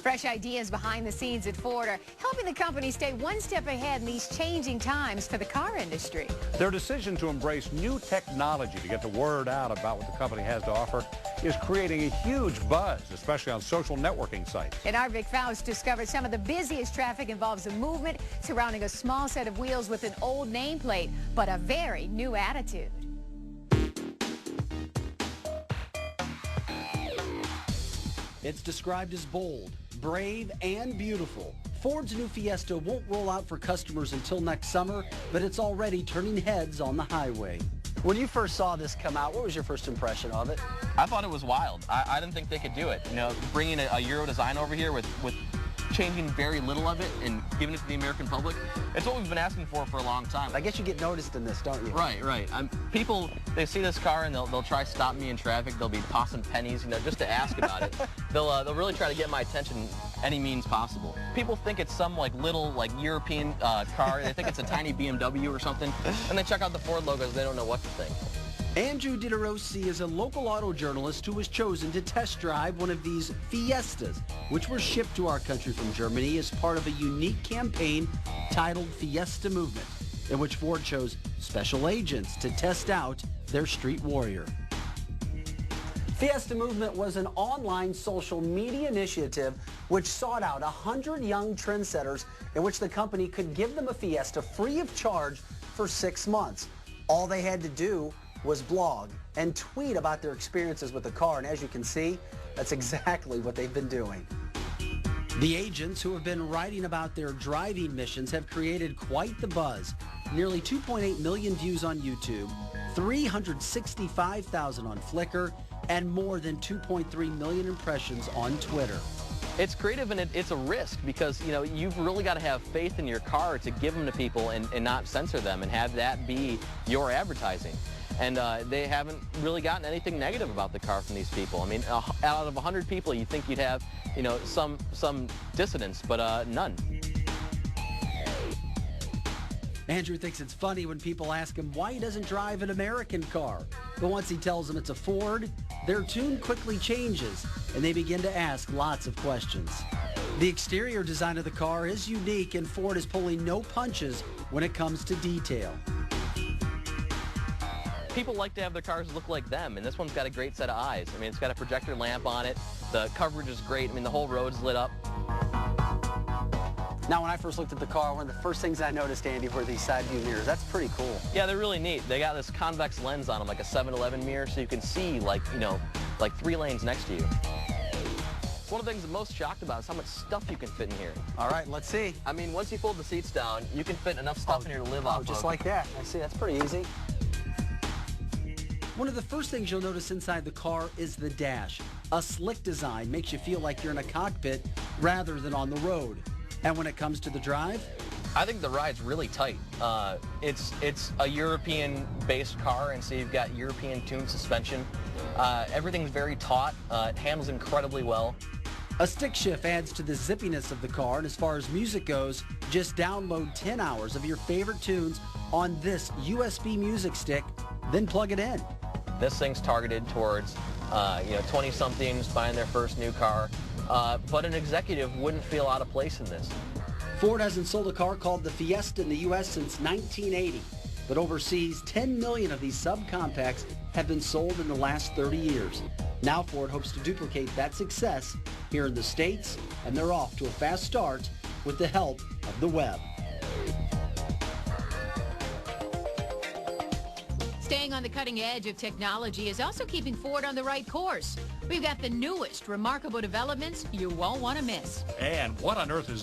Fresh ideas behind the scenes at Ford are helping the company stay one step ahead in these changing times for the car industry. Their decision to embrace new technology to get the word out about what the company has to offer is creating a huge buzz, especially on social networking sites. And our Vic Faust discovered some of the busiest traffic involves a movement surrounding a small set of wheels with an old nameplate, but a very new attitude. It's described as bold, brave, and beautiful. Ford's new Fiesta won't roll out for customers until next summer, but it's already turning heads on the highway. When you first saw this come out, what was your first impression of it? I thought it was wild. I didn't think they could do it. You know, bringing a Euro design over here with changing very little of it and giving it to the American public, it's what we've been asking for a long time. I guess you get noticed in this, don't you? Right. People, they see this car and they'll try to stop me in traffic. They'll be tossing pennies, you know, just to ask about it. They'll really try to get my attention any means possible. People think it's some little European car. They think it's a tiny BMW or something, and they check out the Ford logos. They don't know what to think. Andrew Diderossi is a local auto journalist who was chosen to test drive one of these Fiestas, which were shipped to our country from Germany as part of a unique campaign titled Fiesta Movement, in which Ford chose special agents to test out their street warrior. Fiesta Movement was an online social media initiative which sought out 100 young trendsetters in which the company could give them a Fiesta free of charge for 6 months. All they had to do was blog and tweet about their experiences with the car, and as you can see, that's exactly what they've been doing. The agents who have been writing about their driving missions have created quite the buzz. Nearly 2.8 million views on YouTube, 365,000 on Flickr, and more than 2.3 million impressions on Twitter. It's creative and it's a risk because, you know, you've really got to have faith in your car to give them to people and not censor them and have that be your advertising. And they haven't really gotten anything negative about the car from these people. I mean, out of 100 people, you'd think you'd have, you know, some dissidents, but none. Andrew thinks it's funny when people ask him why he doesn't drive an American car. But once he tells them it's a Ford, their tune quickly changes, and they begin to ask lots of questions. The exterior design of the car is unique, and Ford is pulling no punches when it comes to detail. People like to have their cars look like them, and this one's got a great set of eyes. I mean, it's got a projector lamp on it. The coverage is great. I mean, the whole road's lit up. Now, when I first looked at the car, one of the first things I noticed, Andy, were these side view mirrors. That's pretty cool. Yeah, they're really neat. They got this convex lens on them, like a 7-Eleven mirror, so you can see, like 3 lanes next to you. One of the things I'm most shocked about is how much stuff you can fit in here. All right, let's see. I mean, once you fold the seats down, you can fit enough stuff in here to live off of. Just like that. I see. That's pretty easy. One of the first things you'll notice inside the car is the dash. A slick design makes you feel like you're in a cockpit rather than on the road. And when it comes to the drive? I think the ride's really tight. It's a European-based car, and so you've got European-tuned suspension. Everything's very taut. It handles incredibly well. A stick shift adds to the zippiness of the car, and as far as music goes, just download 10 hours of your favorite tunes on this USB music stick, then plug it in. This thing's targeted towards 20-somethings buying their first new car, but an executive wouldn't feel out of place in this. Ford hasn't sold a car called the Fiesta in the U.S. since 1980, but overseas, 10 million of these subcompacts have been sold in the last 30 years. Now Ford hopes to duplicate that success here in the States, and they're off to a fast start with the help of the web. Staying on the cutting edge of technology is also keeping Ford on the right course. We've got the newest remarkable developments you won't want to miss. And what on earth is